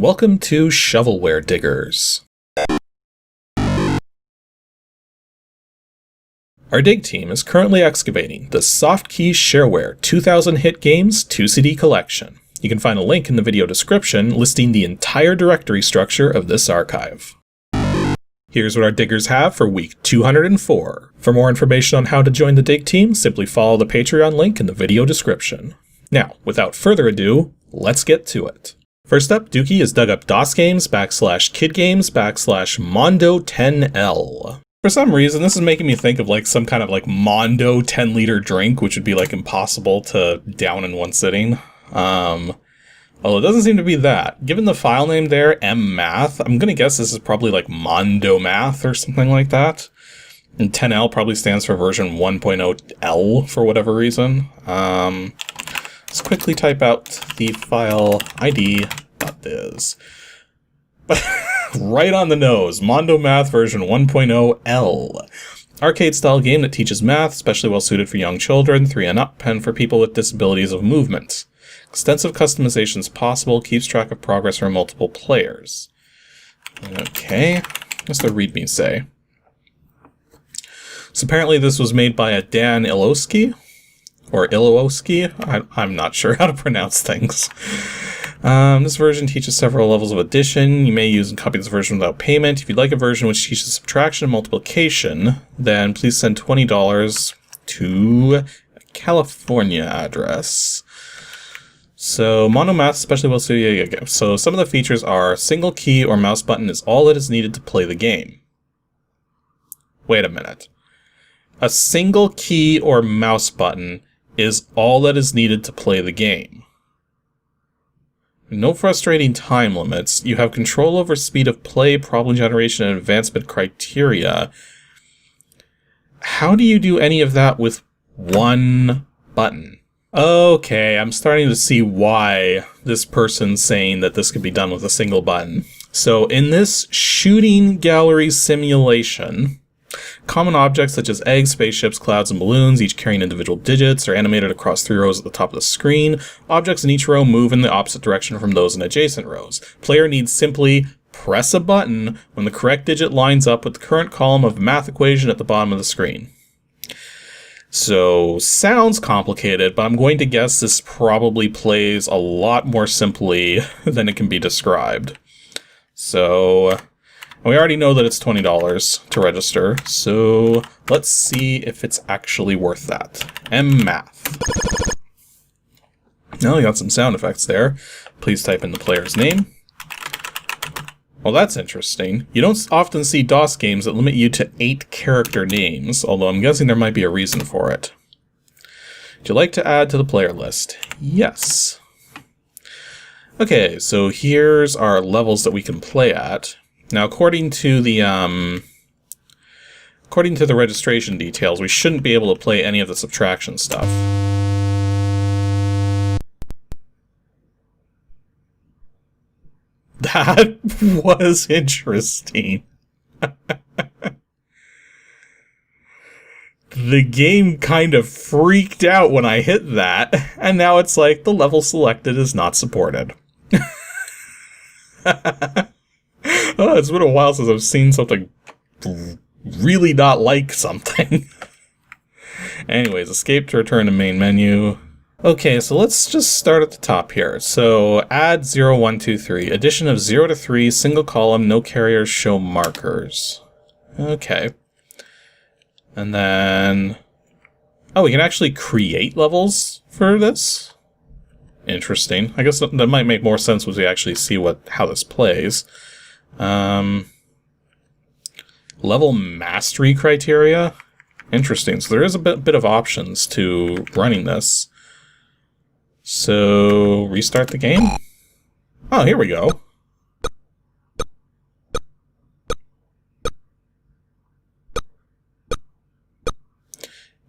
welcome to Shovelware Diggers. Our dig team is currently excavating the Softkey Shareware 2000 Hit Games 2CD collection. You can find a link in the video description listing the entire directory structure of this archive. Here's what our diggers have for week 204. For more information on how to join the dig team, simply follow the Patreon link in the video description. Now, without further ado, let's get to it. First up, Dookie has dug up DOSGAMES /KIDGAMES /Mondo 10L. For some reason, this is making me think of like some kind of like Mondo 10-liter drink, which would be like impossible to down in one sitting. Although it doesn't seem to be that. Given the file name there, mmath, I'm gonna guess this is probably like Mondo Math or something like that. And 10L probably stands for version 1.0L for whatever reason. Let's quickly type out the file id.this. Right on the nose, Mondo Math version 1.0L. Arcade-style game that teaches math, especially well suited for young children, 3 and up, and for people with disabilities of movement. Extensive customizations possible, keeps track of progress for multiple players. Okay, what's the README say? So apparently this was made by a Dan Ilowski, or Ilowski, I'm not sure how to pronounce things. This version teaches several levels of addition. You may use and copy this version without payment. If you'd like a version which teaches subtraction and multiplication, then please send $20 to a California address. So, Mondo Math, especially well suited. So, some of the features are single key or mouse button is all that is needed to play the game. Wait a minute. A single key or mouse button is all that is needed to play the game. No frustrating time limits. You have control over speed of play, problem generation, and advancement criteria. How do you do any of that with one button? Okay, I'm starting to see why this person's saying that this could be done with a single button. So in this shooting gallery simulation, common objects such as eggs, spaceships, clouds, and balloons, each carrying individual digits, are animated across 3 rows at the top of the screen. Objects in each row move in the opposite direction from those in adjacent rows. Player needs simply press a button when the correct digit lines up with the current column of math equation at the bottom of the screen. So, sounds complicated, but I'm going to guess this probably plays a lot more simply than it can be described. So, we already know that it's $20 to register, so let's see if it's actually worth that. mmath. Now we got some sound effects there. Please type in the player's name. Well, that's interesting. You don't often see DOS games that limit you to 8-character names, although I'm guessing there might be a reason for it. Would you like to add to the player list? Yes. Okay, so here's our levels that we can play at. Now, according to the registration details, we shouldn't be able to play any of the subtraction stuff. That was interesting. The game kind of freaked out when I hit that, and now it's like the level selected is not supported. Oh, it's been a while since I've seen something really not like something. Anyways, escape to return to main menu. Okay, so let's just start at the top here. So, add 0, 1, 2, 3. Addition of 0 to 3, single column, no carriers, show markers. Okay. And then... oh, we can actually create levels for this? Interesting. I guess that might make more sense once we actually see how this plays. Level mastery criteria? Interesting. So there is a bit of options to running this. So, restart the game? Oh, here we go.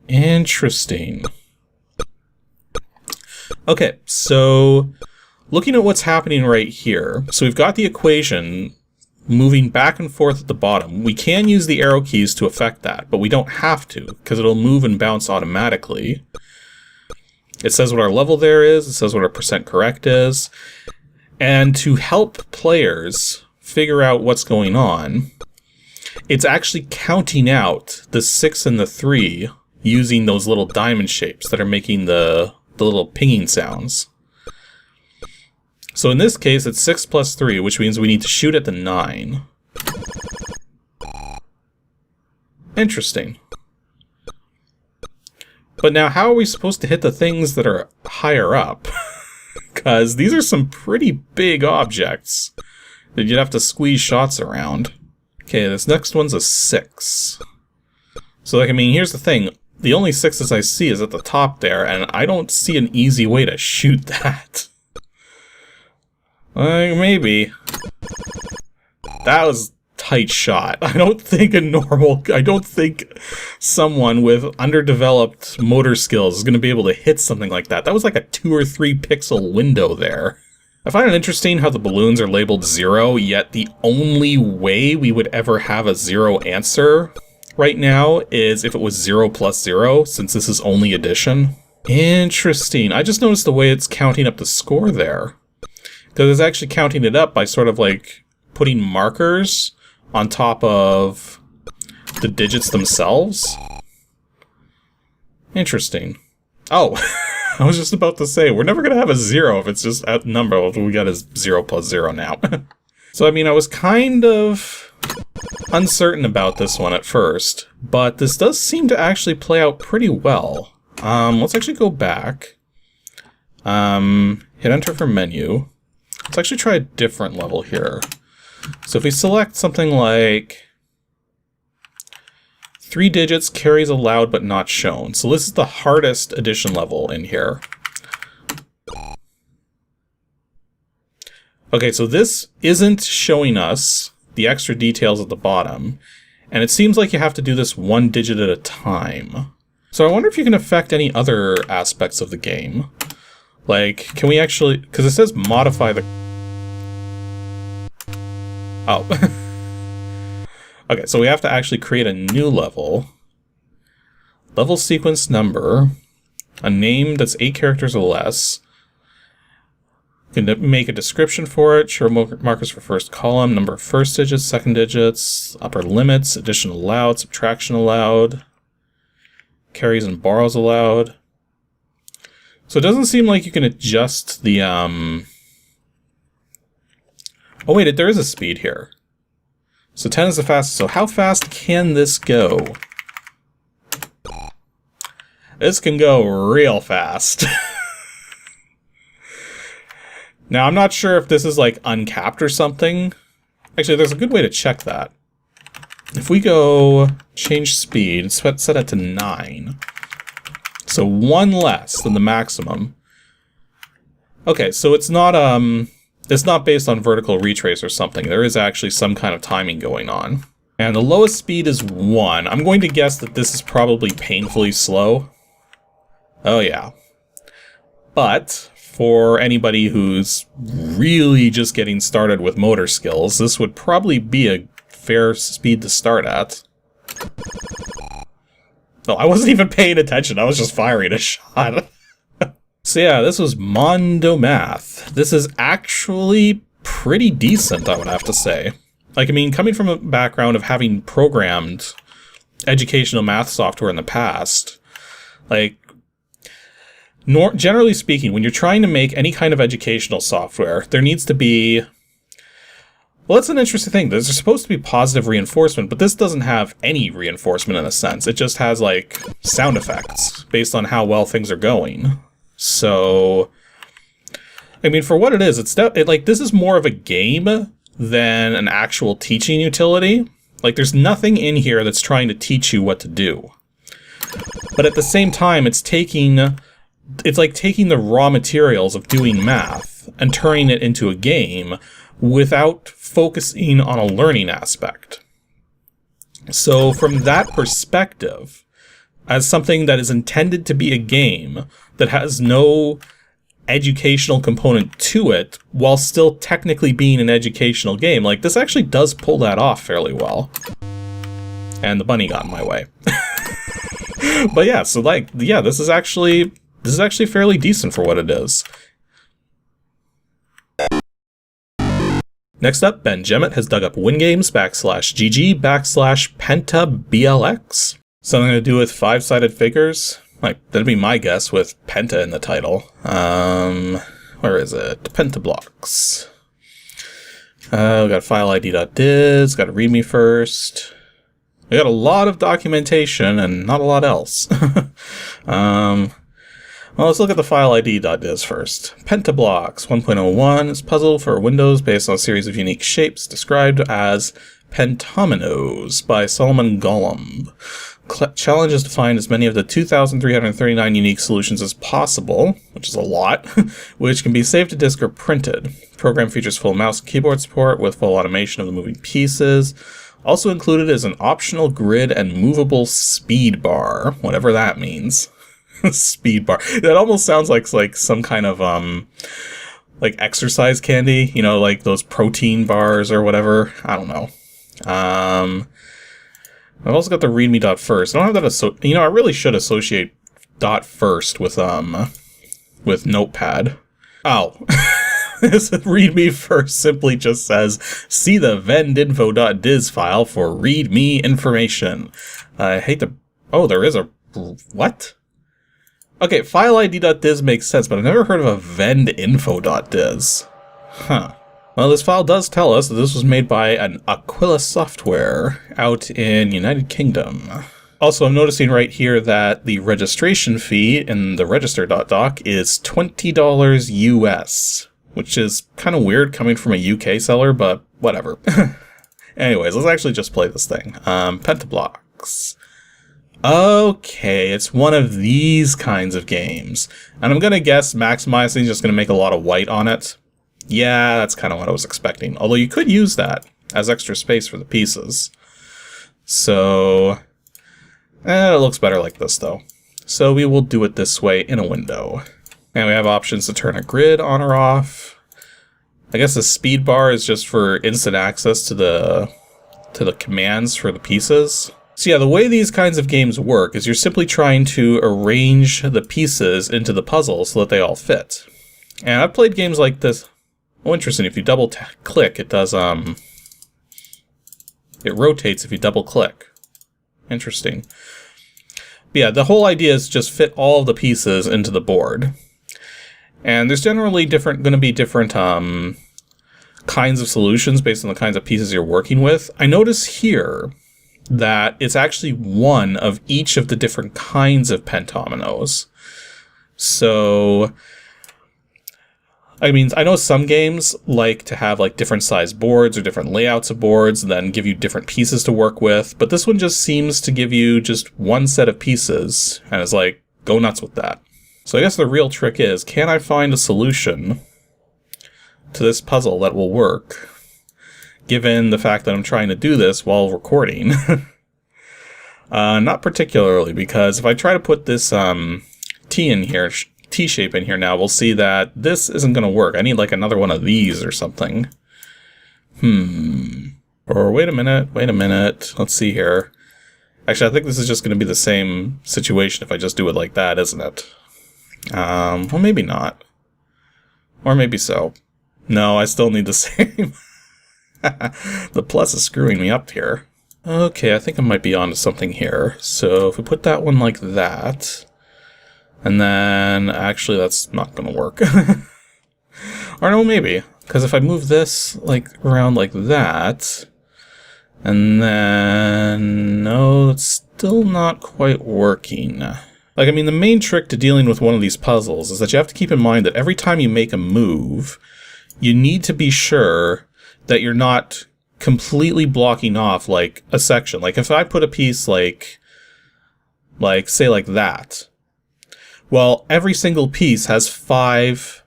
Interesting. Okay, so looking at what's happening right here, so we've got the equation moving back and forth at the bottom. We can use the arrow keys to affect that, but we don't have to, because it'll move and bounce automatically. It says what our level there is, it says what our percent correct is, And to help players figure out what's going on, it's actually counting out the 6 and the 3 using those little diamond shapes that are making the little pinging sounds. So in this case, it's 6 plus 3, which means we need to shoot at the 9. Interesting. But now how are we supposed to hit the things that are higher up? Because these are some pretty big objects that you'd have to squeeze shots around. Okay, this next one's a 6. So, like, I mean, here's the thing. The only 6s I see is at the top there, and I don't see an easy way to shoot that. Maybe. That was tight shot. I don't think someone with underdeveloped motor skills is going to be able to hit something like that. That was like a 2 or 3 pixel window there. I find it interesting how the balloons are labeled 0, yet the only way we would ever have a 0 answer right now is if it was 0 plus 0, since this is only addition. Interesting. I just noticed the way it's counting up the score there. Because it's actually counting it up by sort of like putting markers on top of the digits themselves. Interesting. Oh, I was just about to say, we're never going to have a 0 if it's just a number. What we got is 0 plus 0 now. So, I mean, I was kind of uncertain about this one at first, but this does seem to actually play out pretty well. Let's actually go back. Hit enter for menu. Let's actually try a different level here. So if we select something like 3 digits, carries allowed but not shown. So this is the hardest addition level in here. Okay, so this isn't showing us the extra details at the bottom, and it seems like you have to do this 1 digit at a time. So I wonder if you can affect any other aspects of the game. Like, can we actually, because it says modify the... Oh. Okay, so we have to actually create a new level. Level sequence number. A name that's 8 characters or less. You can make a description for it. Show markers for first column. Number of first digits, second digits. Upper limits. Addition allowed. Subtraction allowed. Carries and borrows allowed. So it doesn't seem like you can adjust the, Oh wait, there is a speed here. So 10 is the fastest. So how fast can this go? This can go real fast. Now, I'm not sure if this is like uncapped or something. Actually, there's a good way to check that. If we go change speed, set it to 9. So 1 less than the maximum. Okay, so it's not based on vertical retrace or something. There is actually some kind of timing going on. And the lowest speed is 1. I'm going to guess that this is probably painfully slow. Oh yeah. But for anybody who's really just getting started with motor skills, this would probably be a fair speed to start at. No, I wasn't even paying attention. I was just firing a shot. So yeah, this was Mondo Math. This is actually pretty decent, I would have to say. Like, I mean, coming from a background of having programmed educational math software in the past, like, generally speaking, when you're trying to make any kind of educational software, there needs to be... Well, that's an interesting thing. There's supposed to be positive reinforcement, but this doesn't have any reinforcement in a sense. It just has, like, sound effects based on how well things are going. So, I mean, for what it is, it's like, this is more of a game than an actual teaching utility. Like, there's nothing in here that's trying to teach you what to do. But at the same time, it's like taking the raw materials of doing math and turning it into a game without focusing on a learning aspect. So from that perspective, as something that is intended to be a game that has no educational component to it, while still technically being an educational game, like, this actually does pull that off fairly well. And the bunny got in my way. But yeah, so like, yeah, this is actually fairly decent for what it is. Next up, Ben Jemmett has dug up WINGAMES /GG/PentaBLX. Something to do with 5-sided figures? Like, that'd be my guess with Penta in the title. Where is it? PentaBlox. We got file id.diz, got to read me first. We got a lot of documentation and not a lot else. Well, let's look at the file id.diz first. PentaBlox 1.01 is a puzzle for Windows based on a series of unique shapes described as pentominoes by Solomon Gollum. Challenge is to find as many of the 2,339 unique solutions as possible, which is a lot, which can be saved to disk or printed. Program features full mouse and keyboard support with full automation of the moving pieces. Also included is an optional grid and movable speed bar, whatever that means. Speed bar. That almost sounds like some kind of like exercise candy, you know, like those protein bars or whatever. I don't know. I've also got the readme.first. I don't have that I really should associate .first with Notepad. Oh. This readme first simply just says, see the vendinfo.diz file for readme information. I hate to... Oh, there is a... What? Okay, file id.diz makes sense, but I've never heard of a vendinfo.diz. Huh. Well, this file does tell us that this was made by an Aquila Software out in United Kingdom. Also, I'm noticing right here that the registration fee in the register.doc is $20 US, which is kind of weird coming from a UK seller, but whatever. Anyways, let's actually just play this thing. PentaBlox. Okay, it's one of these kinds of games. And I'm gonna guess maximizing is just gonna make a lot of white on it. Yeah, that's kind of what I was expecting. Although you could use that as extra space for the pieces. So, it looks better like this though. So we will do it this way in a window. And we have options to turn a grid on or off. I guess the speed bar is just for instant access to the commands for the pieces. So yeah, the way these kinds of games work is you're simply trying to arrange the pieces into the puzzle so that they all fit. And I've played games like this. Oh, interesting. If you double click, it does, it rotates if you double click. Interesting. But yeah, the whole idea is just fit all of the pieces into the board. And there's generally going to be different kinds of solutions based on the kinds of pieces you're working with. I notice here that it's actually one of each of the different kinds of pentominoes. So, I mean, I know some games like to have like different sized boards or different layouts of boards and then give you different pieces to work with, but this one just seems to give you just one set of pieces, and it's like, go nuts with that. So I guess the real trick is, can I find a solution to this puzzle that will work, given the fact that I'm trying to do this while recording? Not particularly, because if I try to put this T in here, T-shape in here now, we'll see that this isn't going to work. I need like another one of these or something. Or wait a minute. Let's see here. Actually, I think this is just going to be the same situation if I just do it like that, isn't it? Well, maybe not. Or maybe so. No, I still need the same. The plus is screwing me up here. Okay, I think I might be onto something here. So if we put that one like that, and then actually that's not going to work. Or no, maybe, because if I move this like around like that, and then no, it's still not quite working. Like, I mean, the main trick to dealing with one of these puzzles is that you have to keep in mind that every time you make a move, you need to be sure that you're not completely blocking off, like, a section. Like, if I put a piece like, say, like that, well, every single piece has five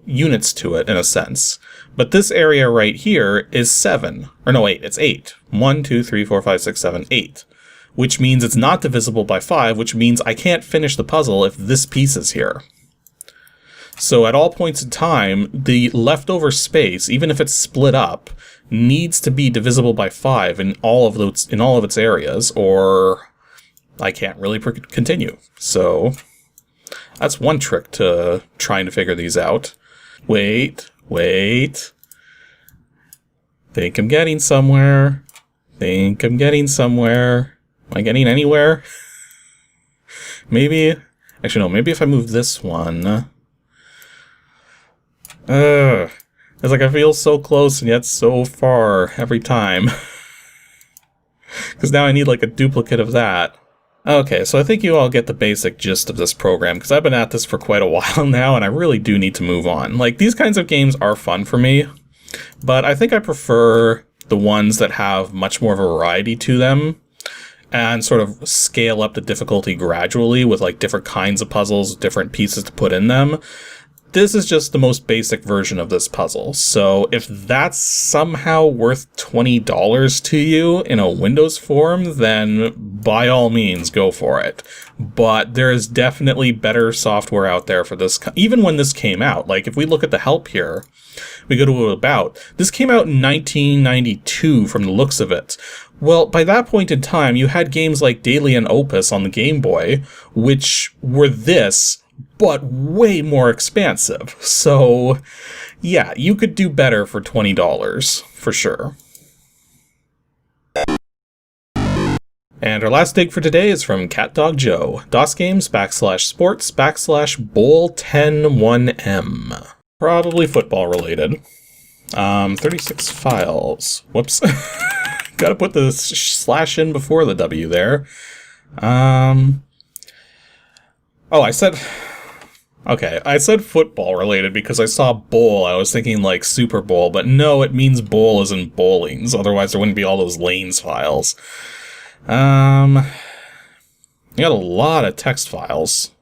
units to it, in a sense. But this area right here is 7. Or no, 8. It's 8. 1, 2, 3, 4, 5, 6, 7, 8. Which means it's not divisible by 5, which means I can't finish the puzzle if this piece is here. So at all points in time, the leftover space, even if it's split up, needs to be divisible by 5 in all of its areas, or I can't really continue. So that's one trick to trying to figure these out. Wait. Think I'm getting somewhere. Think I'm getting somewhere. Am I getting anywhere? Maybe. Actually, no. Maybe if I move this one. It's like I feel so close and yet so far every time. Because now I need like a duplicate of that. Okay, so I think you all get the basic gist of this program, because I've been at this for quite a while now, and I really do need to move on. Like, these kinds of games are fun for me, but I think I prefer the ones that have much more variety to them, and sort of scale up the difficulty gradually with, like, different kinds of puzzles, different pieces to put in them. This is just the most basic version of this puzzle, so if that's somehow worth $20 to you in a Windows form, then by all means go for it. But there is definitely better software out there for this, even when this came out. Like, if we look at the help here, we go to About. This came out in 1992 from the looks of it. Well, by that point in time, you had games like Daily and Opus on the Game Boy, which were this, but way more expansive. So, yeah, you could do better for $20, for sure. And our last dig for today is from CatDog Joe. DOSGAMES /sports /bowl101M. Probably football related. 36 files. Whoops. Gotta put the slash in before the W there. Oh, I said football related because I saw bowl. I was thinking like Super Bowl, but no, it means bowl as in bowlings. Otherwise there wouldn't be all those lanes files. We got a lot of text files.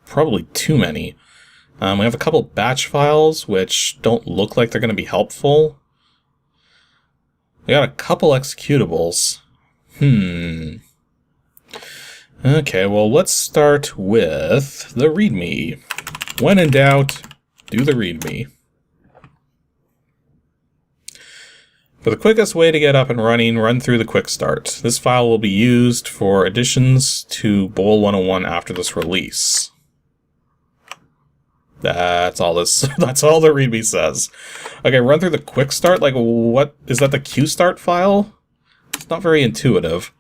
Probably too many. We have a couple batch files, which don't look like they're going to be helpful. We got a couple executables. Okay, well, let's start with the README. When in doubt, do the README. For the quickest way to get up and running, run through the quick start. This file will be used for additions to Bowl 101 after this release. That's all that's all the README says. Okay, run through the quick start? Like, what? Is that the QStart file? It's not very intuitive.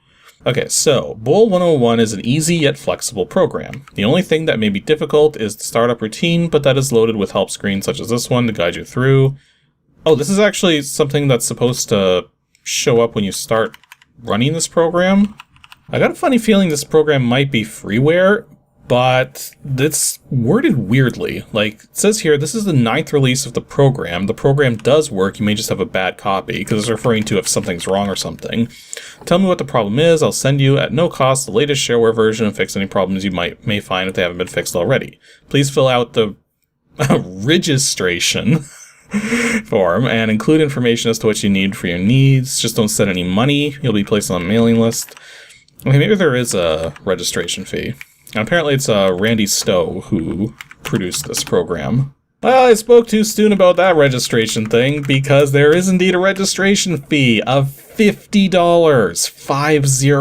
Okay, so Bowl 101 is an easy yet flexible program. The only thing that may be difficult is the startup routine, but that is loaded with help screens such as this one to guide you through. Oh, this is actually something that's supposed to show up when you start running this program. I got a funny feeling this program might be freeware, but it's worded weirdly. Like, it says here, this is the 9th release of the program. The program does work, you may just have a bad copy, because it's referring to if something's wrong or something. Tell me what the problem is, I'll send you at no cost the latest shareware version and fix any problems you may find if they haven't been fixed already. Please fill out the registration form and include information as to what you need for your needs. Just don't send any money, you'll be placed on a mailing list. Okay, maybe there is a registration fee. And apparently it's Randy Stowe who produced this program. Well, I spoke too soon about that registration thing, because there is indeed a registration fee of $50. 50.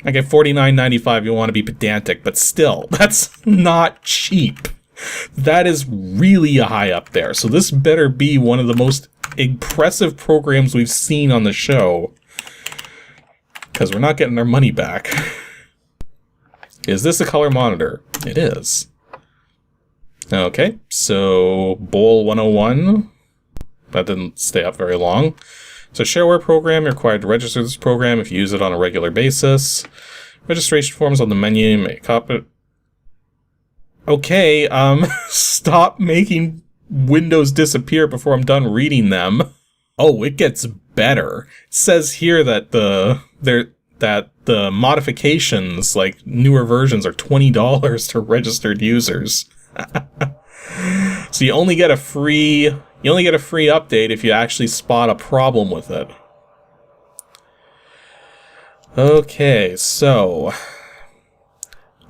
I get $49.95 if you want to be pedantic, but still, that's not cheap. That is really high up there, so this better be one of the most impressive programs we've seen on the show. Because we're not getting our money back. Is this a color monitor? It is. Okay, so Bowl 101. That didn't stay up very long. So Shareware program, you're required to register this program if you use it on a regular basis. Registration forms on the menu, make copy. Okay, stop making windows disappear before I'm done reading them. Oh, it gets better. It says here that the modifications, like newer versions, are $20 to registered users. So you only get a free update if you actually spot a problem with it. Okay, so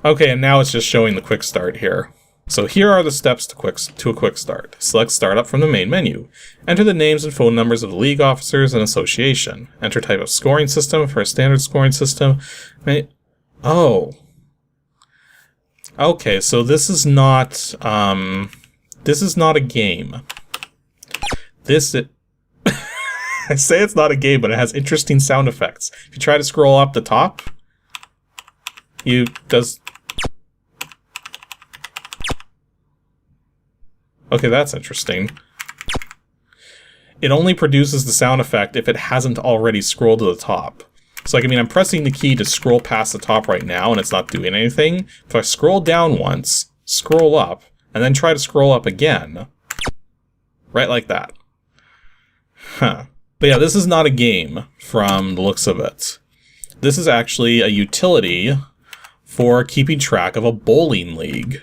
and now it's just showing the quick start here. So here are the steps to a quick start. Select Startup from the main menu. Enter the names and phone numbers of the league officers and association. Enter type of scoring system for a standard scoring system. Oh. Okay, so this is not a game. I say it's not a game, but it has interesting sound effects. If you try to scroll up the top, does... Okay, that's interesting. It only produces the sound effect if it hasn't already scrolled to the top. So, like, I mean, I'm pressing the key to scroll past the top right now, and it's not doing anything. If I scroll down once, scroll up, and then try to scroll up again, right like that. Huh. But yeah, this is not a game from the looks of it. This is actually a utility for keeping track of a bowling league.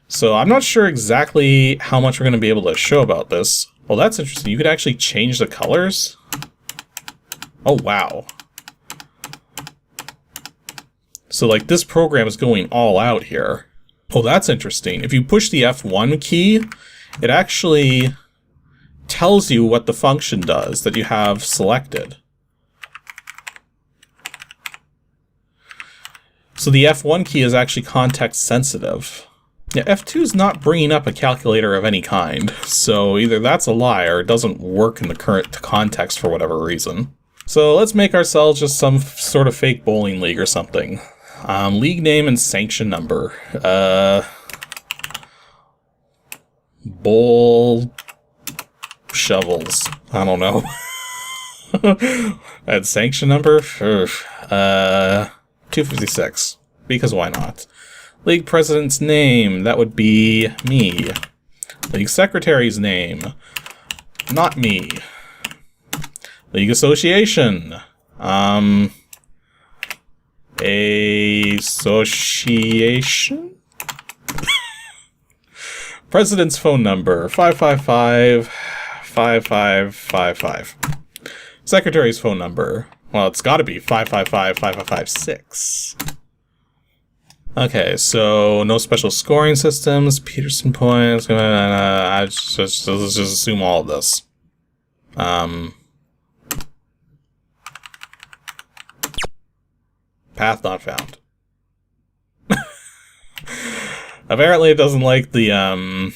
So I'm not sure exactly how much we're going to be able to show about this. Well, that's interesting. You could actually change the colors. Oh, wow. So, like, this program is going all out here. Oh, that's interesting. If you push the F1 key, it actually tells you what the function does that you have selected. So the F1 key is actually context sensitive. Yeah, F2 is not bringing up a calculator of any kind, so either that's a lie or it doesn't work in the current context for whatever reason. So let's make ourselves just some sort of fake bowling league or something. League name and sanction number. Bowl shovels. I don't know. And sanction number? 256. Because why not? League president's name, that would be me. League secretary's name, not me. League association, association? President's phone number, 555-5555. Secretary's phone number, well, it's gotta be 555-5556. Okay, so no special scoring systems, Peterson points, let's just assume all of this. Path not found. Apparently it doesn't like the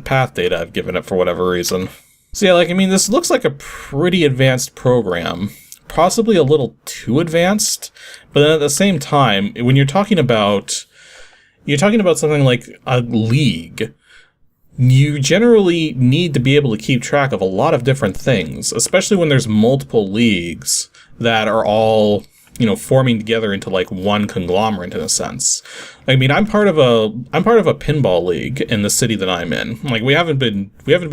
path data I've given it for whatever reason. So yeah, like, I mean, this looks like a pretty advanced program. Possibly a little too advanced, but then at the same time, when you're talking about something like a league, you generally need to be able to keep track of a lot of different things, especially when there's multiple leagues that are all, you know, forming together into like one conglomerate in a sense. I mean, I'm part of a pinball league in the city that I'm in. Like, we haven't been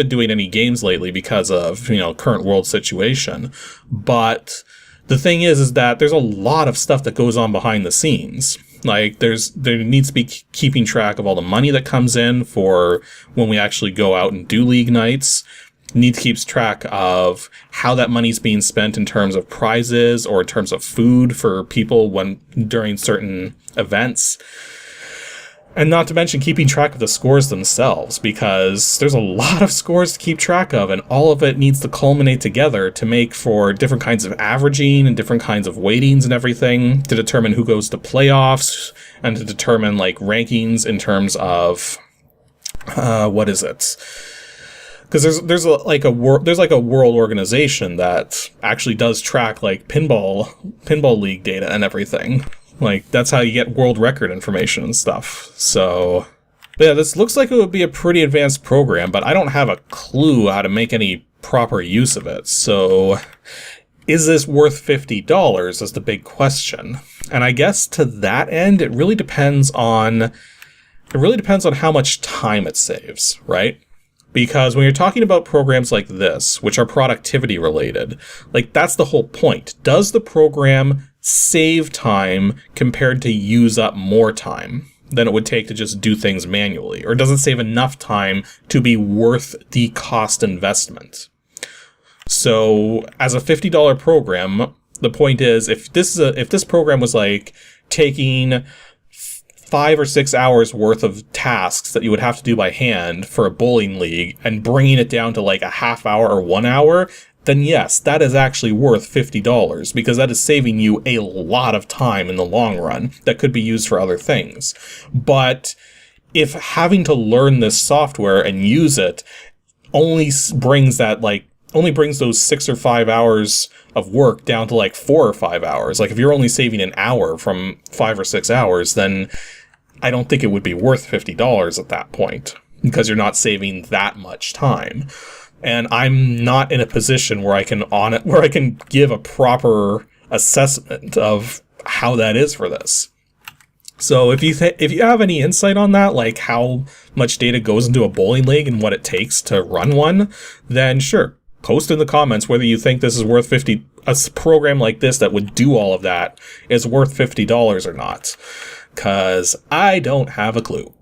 doing any games lately because of, you know, current world situation. But the thing is that there's a lot of stuff that goes on behind the scenes. Like, there needs to be keeping track of all the money that comes in for when we actually go out and do league nights. Need to keep track of how that money's being spent in terms of prizes or in terms of food for people during certain events. And not to mention keeping track of the scores themselves, because there's a lot of scores to keep track of, and all of it needs to culminate together to make for different kinds of averaging and different kinds of weightings and everything to determine who goes to playoffs and to determine like rankings in terms of what is it? Because there's like a world organization that actually does track like pinball league data and everything. Like, that's how you get world record information and stuff. So, yeah, this looks like it would be a pretty advanced program, but I don't have a clue how to make any proper use of it. So, is this worth $50 is the big question. And I guess to that end, it really depends on how much time it saves, right? Because when you're talking about programs like this, which are productivity related, like, that's the whole point. Does the program save time compared to use up more time than it would take to just do things manually? Or does it save enough time to be worth the cost investment? So as a $50 program, the point is, if this program was like taking 5 or 6 hours worth of tasks that you would have to do by hand for a bowling league and bringing it down to like a half hour or 1 hour, then yes, that is actually worth $50 because that is saving you a lot of time in the long run that could be used for other things. But if having to learn this software and use it only brings those 6 or 5 hours of work down to like 4 or 5 hours. Like if you're only saving an hour from 5 or 6 hours, then I don't think it would be worth $50 at that point, because you're not saving that much time. And I'm not in a position where I can give a proper assessment of how that is for this. So if you have any insight on that, like how much data goes into a bowling league and what it takes to run one, then sure, post in the comments whether you think this is worth a program like this that would do all of that is worth $50 or not. 'Cause I don't have a clue.